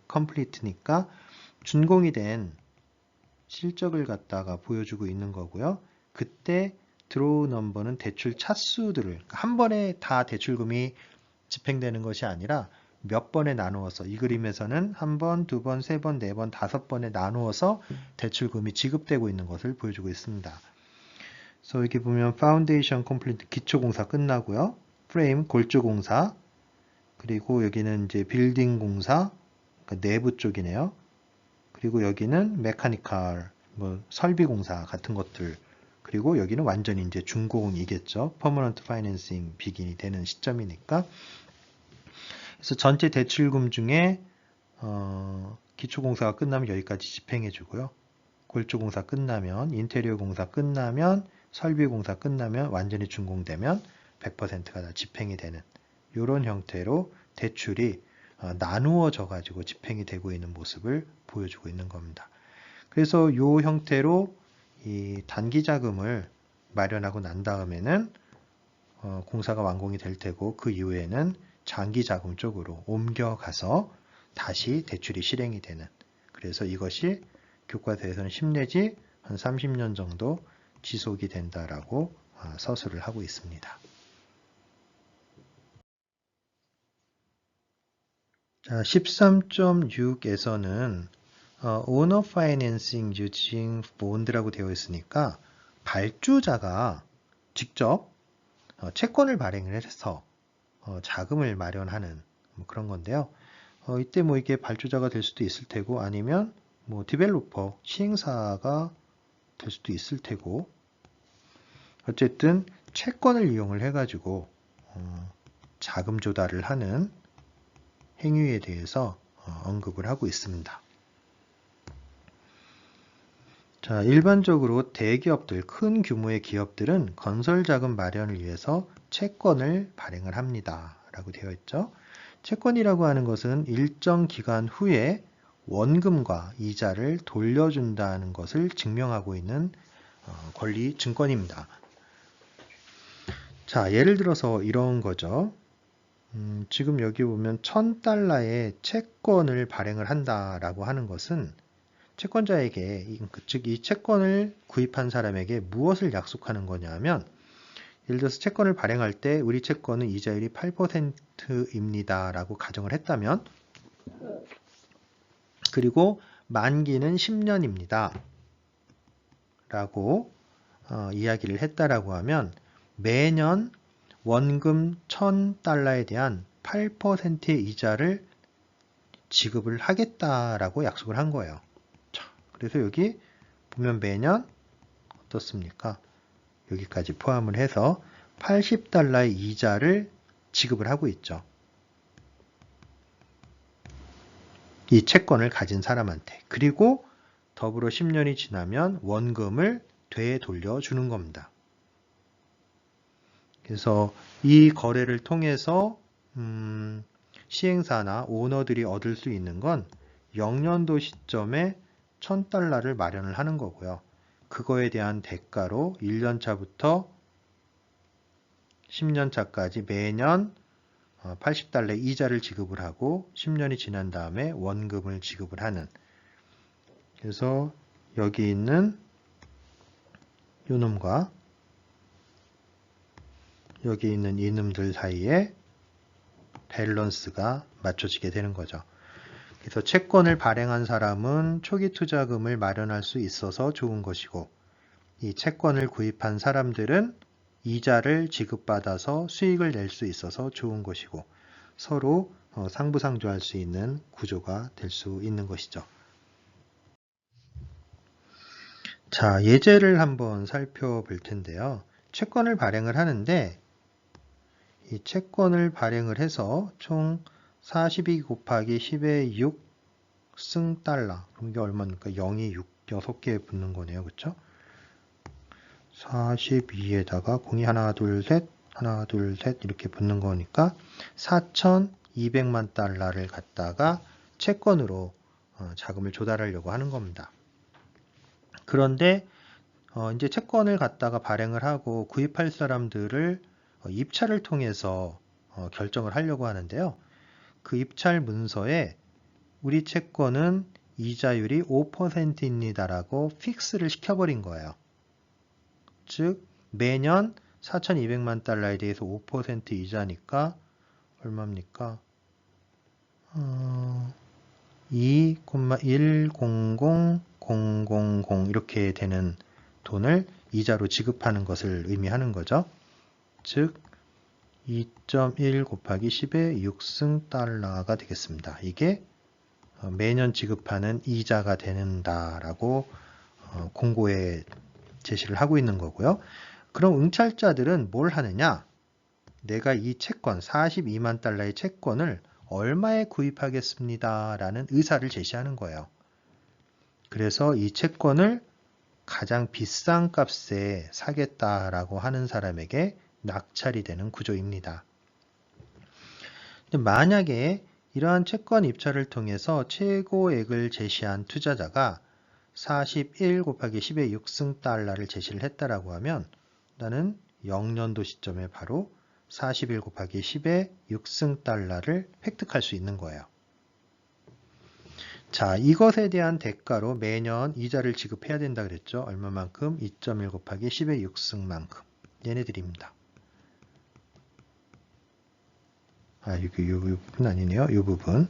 complete니까 준공이 된 실적을 갖다가 보여주고 있는 거고요. 그때 드로우 넘버는 대출 차수들을 한 번에 다 대출금이 집행되는 것이 아니라 몇 번에 나누어서 이 그림에서는 한 번, 두 번, 세 번, 네 번, 다섯 번에 나누어서 대출금이 지급되고 있는 것을 보여주고 있습니다. 그래서 여기 보면 파운데이션 컴플리트 기초공사 끝나고요. 프레임 골조 공사, 그리고 여기는 이제 빌딩 공사, 그러니까 내부 쪽이네요. 그리고 여기는 메카니컬, 뭐 설비 공사 같은 것들, 그리고 여기는 완전히 이제 준공이겠죠. 퍼머넌트 파이낸싱 비긴이 되는 시점이니까. 그래서 전체 대출금 중에 기초공사가 끝나면 여기까지 집행해 주고요. 골조공사 끝나면, 인테리어 공사 끝나면, 설비공사 끝나면, 완전히 준공되면 100%가 다 집행이 되는 이런 형태로 대출이 나누어져 가지고 집행이 되고 있는 모습을 보여주고 있는 겁니다. 그래서 이 형태로 이 단기 자금을 마련하고 난 다음에는 공사가 완공이 될 테고, 그 이후에는 장기 자금 쪽으로 옮겨가서 다시 대출이 실행이 되는, 그래서 이것이 교과서에서는 10 내지 한 30년 정도 지속이 된다라고 서술을 하고 있습니다. 자, 13.6에서는 Owner Financing Using Bond라고 되어 있으니까 발주자가 직접 채권을 발행을 해서 자금을 마련하는 뭐 그런 건데요. 이때 뭐 이게 발주자가 될 수도 있을 테고 아니면 뭐 디벨로퍼, 시행사가 될 수도 있을 테고 어쨌든 채권을 이용을 해가지고 자금 조달을 하는 행위에 대해서 언급을 하고 있습니다. 자, 일반적으로 대기업들, 큰 규모의 기업들은 건설 자금 마련을 위해서 채권을 발행을 합니다. 라고 되어 있죠. 채권이라고 하는 것은 일정 기간 후에 원금과 이자를 돌려준다는 것을 증명하고 있는 권리 증권입니다. 자, 예를 들어서 이런 거죠. 지금 여기 보면 $1000의 채권을 발행을 한다라고 하는 것은 채권자에게, 즉 이 채권을 구입한 사람에게 무엇을 약속하는 거냐면, 예를 들어서 채권을 발행할 때 우리 채권은 이자율이 8%입니다 라고 가정을 했다면, 그리고 만기는 10년입니다 라고 이야기를 했다라고 하면 매년 원금 $1000에 대한 8%의 이자를 지급을 하겠다라고 약속을 한 거예요. 그래서 여기 보면 매년 어떻습니까? 여기까지 포함을 해서 $80의 이자를 지급을 하고 있죠. 이 채권을 가진 사람한테. 그리고 더불어 10년이 지나면 원금을 되돌려주는 겁니다. 그래서 이 거래를 통해서 시행사나 오너들이 얻을 수 있는 건 0년도 시점에 $1000를 마련을 하는 거고요. 그거에 대한 대가로 1년차부터 10년차까지 매년 $80의 이자를 지급을 하고 10년이 지난 다음에 원금을 지급을 하는. 그래서 여기 있는 요놈과 여기 있는 이놈들 사이에 밸런스가 맞춰지게 되는 거죠. 그래서 채권을 발행한 사람은 초기 투자금을 마련할 수 있어서 좋은 것이고 이 채권을 구입한 사람들은 이자를 지급받아서 수익을 낼 수 있어서 좋은 것이고 서로 상부상조할 수 있는 구조가 될 수 있는 것이죠. 자, 예제를 한번 살펴볼 텐데요. 채권을 발행을 하는데 이 채권을 발행을 해서 총 42 곱하기 10의 6 승 달러. 그럼 이게 얼마입니까? 0이 6개 붙는 거네요. 그쵸? 42에다가 0이 하나, 둘, 셋, 하나, 둘, 셋 이렇게 붙는 거니까 4,200만 달러를 갖다가 채권으로 자금을 조달하려고 하는 겁니다. 그런데 이제 채권을 갖다가 발행을 하고 구입할 사람들을 입찰을 통해서 결정을 하려고 하는데요. 그 입찰 문서에 우리 채권은 이자율이 5%입니다라고 픽스를 시켜버린 거예요. 즉 매년 4,200만 달러에 대해서 5% 이자니까 얼마입니까? 2,100,000 이렇게 되는 돈을 이자로 지급하는 것을 의미하는 거죠. 즉 2.1 곱하기 10의 6승 달러가 되겠습니다. 이게 매년 지급하는 이자가 된다라고 공고에 제시를 하고 있는 거고요. 그럼 응찰자들은 뭘 하느냐? 내가 이 채권 42만 달러의 채권을 얼마에 구입하겠습니다 라는 의사를 제시하는 거예요. 그래서 이 채권을 가장 비싼 값에 사겠다라고 하는 사람에게 낙찰이 되는 구조입니다. 만약에 이러한 채권 입찰을 통해서 최고액을 제시한 투자자가 41 곱하기 10의 6승 달러를 제시를 했다라고 하면 나는 0년도 시점에 바로 41 곱하기 10의 6승 달러를 획득할 수 있는 거예요. 자, 이것에 대한 대가로 매년 이자를 지급해야 된다 그랬죠. 얼마만큼? 2.1 곱하기 10의 6승만큼. 얘네들입니다. 이 부분 아니네요. 이 부분.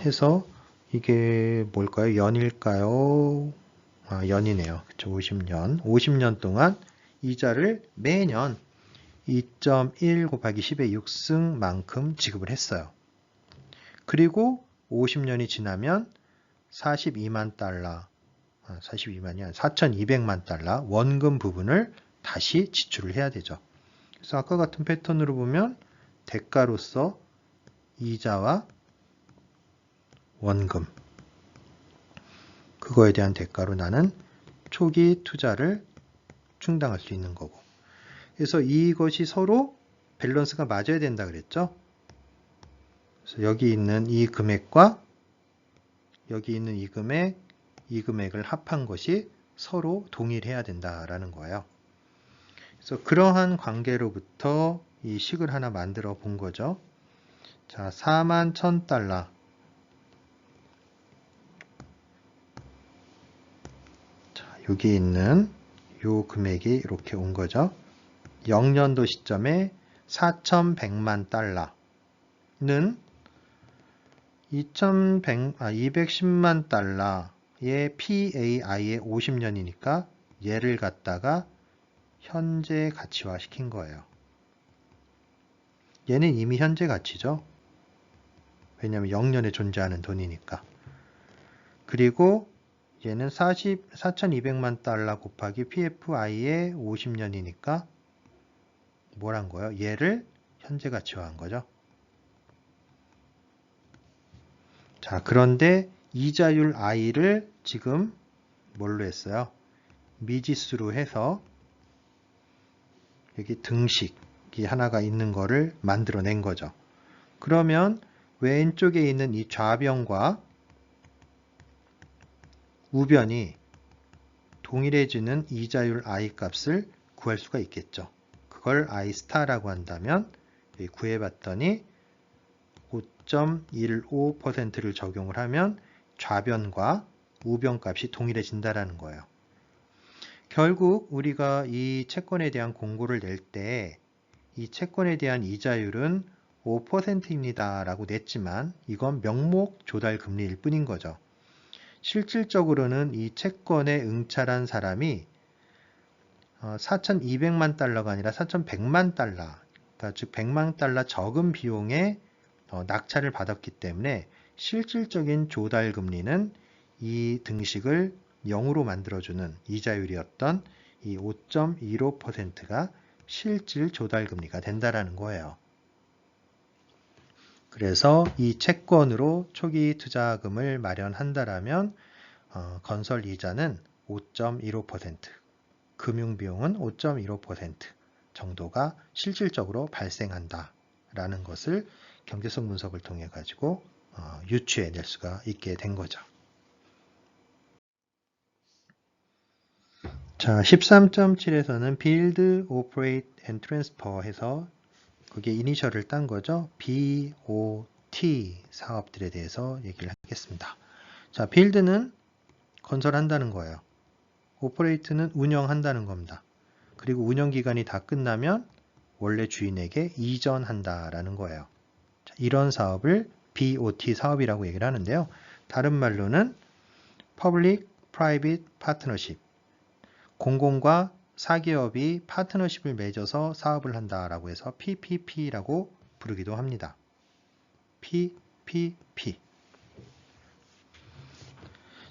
해서 이게 뭘까요? 연일까요? 연이네요. 그쵸? 50년. 50년 동안 이자를 매년 2.1 곱하기 10의 6승만큼 지급을 했어요. 그리고 50년이 지나면 42만 달러, 42만이 아니라 4,200만 달러 원금 부분을 다시 지출을 해야 되죠. 그래서 아까 같은 패턴으로 보면 대가로서 이자와 원금, 그거에 대한 대가로 나는 초기 투자를 충당할 수 있는 거고. 그래서 이것이 서로 밸런스가 맞아야 된다 그랬죠. 그래서 여기 있는 이 금액과 여기 있는 이 금액을 합한 것이 서로 동일해야 된다라는 거예요. 그래서 그러한 관계로부터 이 식을 하나 만들어 본 거죠. 자, 41,000달러. 자, 여기 있는 요 금액이 이렇게 온 거죠. 0년도 시점에 4,100만 달러는 210만 달러의 PAI의 50년이니까 얘를 갖다가 현재 가치화 시킨 거예요. 얘는 이미 현재 가치죠. 왜냐하면 0년에 존재하는 돈이니까. 그리고 얘는 4,200만 달러 곱하기 PFI의 50년이니까 뭘 한 거예요? 얘를 현재 가치화한 거죠. 자, 그런데 이자율 I를 지금 뭘로 했어요? 미지수로 해서 여기 등식이 하나가 있는 거를 만들어낸 거죠. 그러면 왼쪽에 있는 이 좌변과 우변이 동일해지는 이자율 I 값을 구할 수가 있겠죠. 그걸 I 스타라고 한다면 여기 구해봤더니 5.15%를 적용을 하면 좌변과 우변 값이 동일해진다는 거예요. 결국 우리가 이 채권에 대한 공고를 낼 때 이 채권에 대한 이자율은 5%입니다 라고 냈지만 이건 명목 조달 금리일 뿐인 거죠. 실질적으로는 이 채권에 응찰한 사람이 4,200만 달러가 아니라 4,100만 달러, 그러니까 즉 100만 달러 적은 비용에 낙찰을 받았기 때문에 실질적인 조달 금리는 이 등식을 0으로 만들어주는 이자율이었던 이 5.15%가 실질 조달 금리가 된다라는 거예요. 그래서 이 채권으로 초기 투자금을 마련한다라면 건설 이자는 5.15%, 금융비용은 5.15% 정도가 실질적으로 발생한다라는 것을 경제성 분석을 통해 가지고 유추해낼 수가 있게 된 거죠. 자, 13.7에서는 Build, Operate and Transfer 해서 그게 이니셜을 딴 거죠. BOT 사업들에 대해서 얘기를 하겠습니다. 자, Build는 건설한다는 거예요. Operate는 운영한다는 겁니다. 그리고 운영 기간이 다 끝나면 원래 주인에게 이전한다라는 거예요. 자, 이런 사업을 BOT 사업이라고 얘기를 하는데요. 다른 말로는 Public Private Partnership, 공공과 사기업이 파트너십을 맺어서 사업을 한다라고 해서 PPP라고 부르기도 합니다. PPP.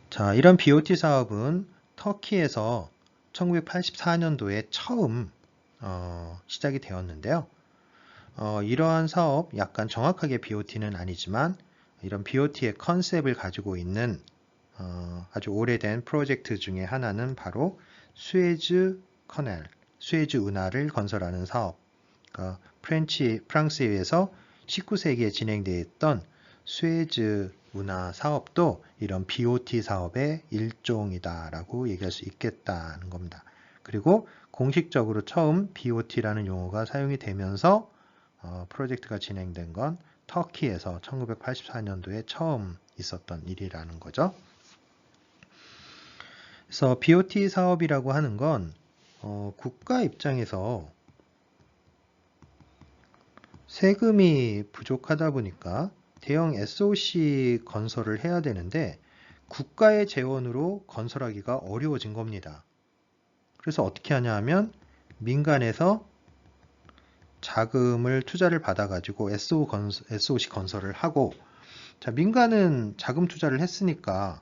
자, 이런 BOT 사업은 터키에서 1984년도에 처음 시작이 되었는데요. 이러한 사업, 약간 정확하게 BOT는 아니지만 이런 BOT의 컨셉을 가지고 있는 아주 오래된 프로젝트 중에 하나는 바로 수에즈 커넬, 수에즈 운하를 건설하는 사업. 그러니까 프랑스에 의해서 19세기에 진행되어 있던 수에즈 운하 사업도 이런 BOT 사업의 일종이다라고 얘기할 수 있겠다는 겁니다. 그리고 공식적으로 처음 BOT라는 용어가 사용이 되면서 프로젝트가 진행된 건 터키에서 1984년도에 처음 있었던 일이라는 거죠. 그래서 BOT 사업이라고 하는 건 국가 입장에서 세금이 부족하다 보니까 대형 SOC 건설을 해야 되는데 국가의 재원으로 건설하기가 어려워진 겁니다. 그래서 어떻게 하냐 하면 민간에서 자금을 투자를 받아가지고 SOC 건설을 하고, 자, 민간은 자금 투자를 했으니까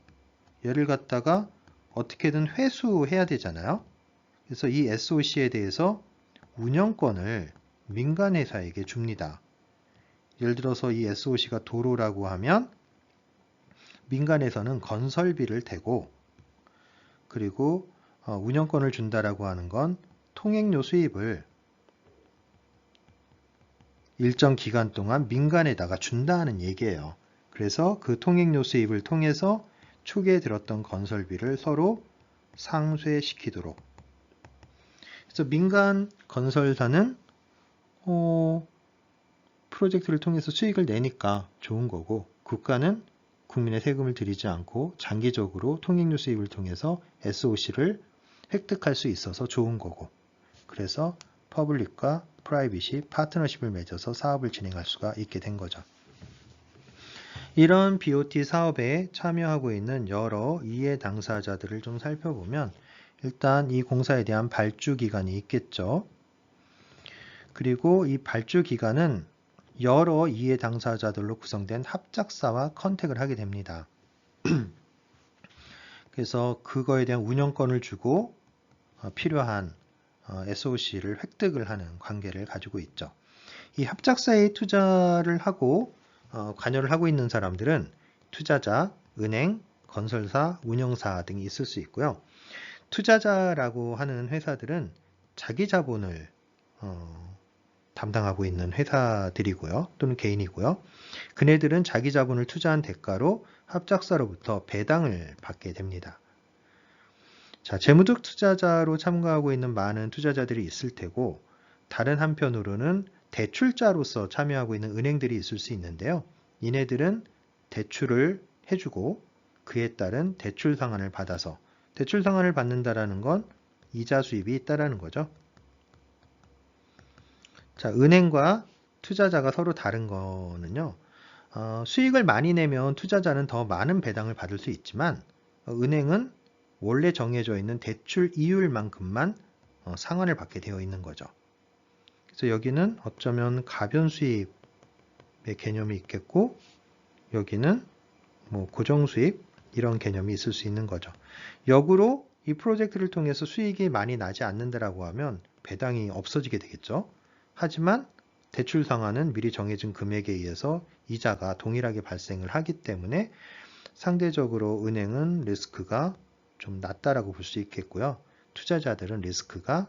얘를 갖다가 어떻게든 회수해야 되잖아요. 그래서 이 SOC에 대해서 운영권을 민간 회사에게 줍니다. 예를 들어서 이 SOC가 도로라고 하면 민간에서는 건설비를 대고, 그리고 운영권을 준다라고 하는 건 통행료 수입을 일정 기간 동안 민간에다가 준다는 얘기예요. 그래서 그 통행료 수입을 통해서 초기에 들었던 건설비를 서로 상쇄시키도록. 그래서 민간 건설사는 프로젝트를 통해서 수익을 내니까 좋은 거고, 국가는 국민의 세금을 들이지 않고 장기적으로 통행료 수입을 통해서 SOC를 획득할 수 있어서 좋은 거고, 그래서 퍼블릭과 프라이빗이 파트너십을 맺어서 사업을 진행할 수가 있게 된 거죠. 이런 BOT 사업에 참여하고 있는 여러 이해 당사자들을 좀 살펴보면, 일단 이 공사에 대한 발주 기간이 있겠죠. 그리고 이 발주 기간은 여러 이해 당사자들로 구성된 합작사와 컨택을 하게 됩니다. 그래서 그거에 대한 운영권을 주고 필요한 SOC를 획득을 하는 관계를 가지고 있죠. 이 합작사에 투자를 하고 관여를 하고 있는 사람들은 투자자, 은행, 건설사, 운영사 등이 있을 수 있고요. 투자자라고 하는 회사들은 자기 자본을 담당하고 있는 회사들이고요. 또는 개인이고요. 그네들은 자기 자본을 투자한 대가로 합작사로부터 배당을 받게 됩니다. 자, 재무적 투자자로 참가하고 있는 많은 투자자들이 있을 테고, 다른 한편으로는 대출자로서 참여하고 있는 은행들이 있을 수 있는데요. 이네들은 대출을 해주고 그에 따른 대출 상환을 받아서, 대출 상환을 받는다라는 건 이자 수입이 있다라는 거죠. 자, 은행과 투자자가 서로 다른 거는요. 수익을 많이 내면 투자자는 더 많은 배당을 받을 수 있지만 은행은 원래 정해져 있는 대출 이율만큼만 상환을 받게 되어 있는 거죠. 그래서 여기는 어쩌면 가변 수입의 개념이 있겠고, 여기는 뭐 고정 수입 이런 개념이 있을 수 있는 거죠. 역으로 이 프로젝트를 통해서 수익이 많이 나지 않는다라고 하면 배당이 없어지게 되겠죠. 하지만 대출 상환은 미리 정해진 금액에 의해서 이자가 동일하게 발생을 하기 때문에 상대적으로 은행은 리스크가 좀 낮다라고 볼 수 있겠고요. 투자자들은 리스크가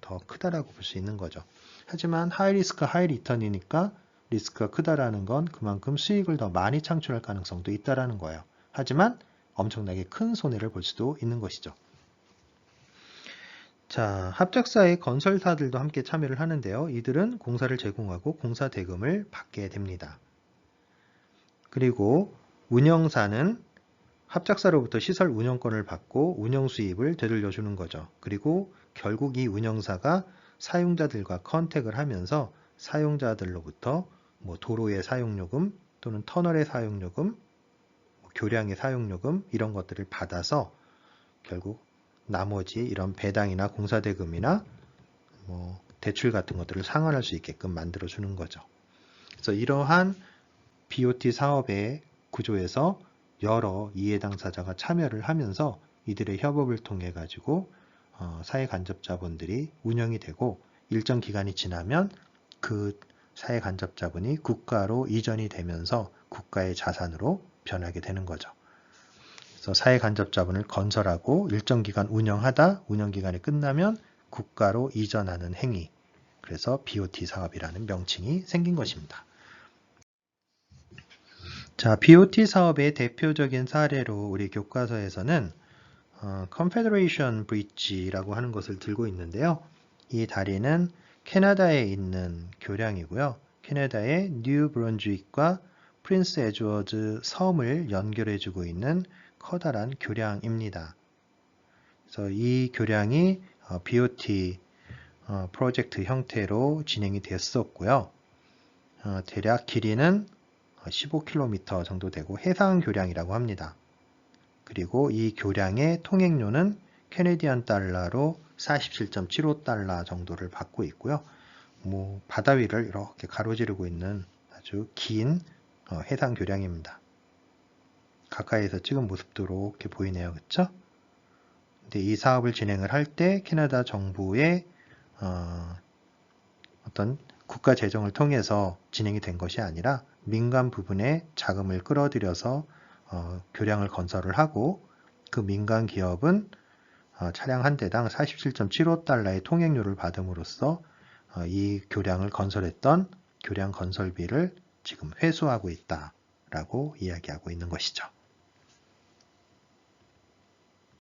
더 크다라고 볼 수 있는 거죠. 하지만 하이 리스크 하이 리턴이니까 리스크가 크다라는 건 그만큼 수익을 더 많이 창출할 가능성도 있다라는 거예요. 하지만 엄청나게 큰 손해를 볼 수도 있는 것이죠. 자, 합작사의 건설사들도 함께 참여를 하는데요. 이들은 공사를 제공하고 공사 대금을 받게 됩니다. 그리고 운영사는 합작사로부터 시설 운영권을 받고 운영 수입을 되돌려주는 거죠. 그리고 결국 이 운영사가 사용자들과 컨택을 하면서 사용자들로부터 뭐 도로의 사용요금 또는 터널의 사용요금, 교량의 사용요금 이런 것들을 받아서 결국 나머지 이런 배당이나 공사대금이나 뭐 대출 같은 것들을 상환할 수 있게끔 만들어주는 거죠. 그래서 이러한 BOT 사업의 구조에서 여러 이해 당사자가 참여를 하면서 이들의 협업을 통해 가지고 사회 간접 자본들이 운영이 되고 일정 기간이 지나면 그 사회 간접 자본이 국가로 이전이 되면서 국가의 자산으로 변하게 되는 거죠. 그래서 사회 간접 자본을 건설하고 일정 기간 운영하다 운영 기간이 끝나면 국가로 이전하는 행위. 그래서 BOT 사업이라는 명칭이 생긴 것입니다. 자, BOT 사업의 대표적인 사례로 우리 교과서에서는 Confederation Bridge라고 하는 것을 들고 있는데요. 이 다리는 캐나다에 있는 교량이고요. 캐나다의 뉴 브런즈윅과 프린스 에드워드 섬을 연결해주고 있는 커다란 교량입니다. 그래서 이 교량이 BOT 프로젝트 형태로 진행이 됐었고요. 대략 길이는 15km 정도 되고 해상 교량이라고 합니다. 그리고 이 교량의 통행료는 캐네디언 달러로 47.75달러 정도를 받고 있고요. 바다 위를 이렇게 가로지르고 있는 아주 긴 해상 교량입니다. 가까이에서 찍은 모습도 이렇게 보이네요. 그렇죠? 근데 이 사업을 진행을 할 때 캐나다 정부의 어떤 국가 재정을 통해서 진행이 된 것이 아니라 민간 부분에 자금을 끌어들여서 교량을 건설을 하고 그 민간 기업은 차량 한 대당 47.75달러의 통행료를 받음으로써 이 교량을 건설했던 교량 건설비를 지금 회수하고 있다라고 이야기하고 있는 것이죠.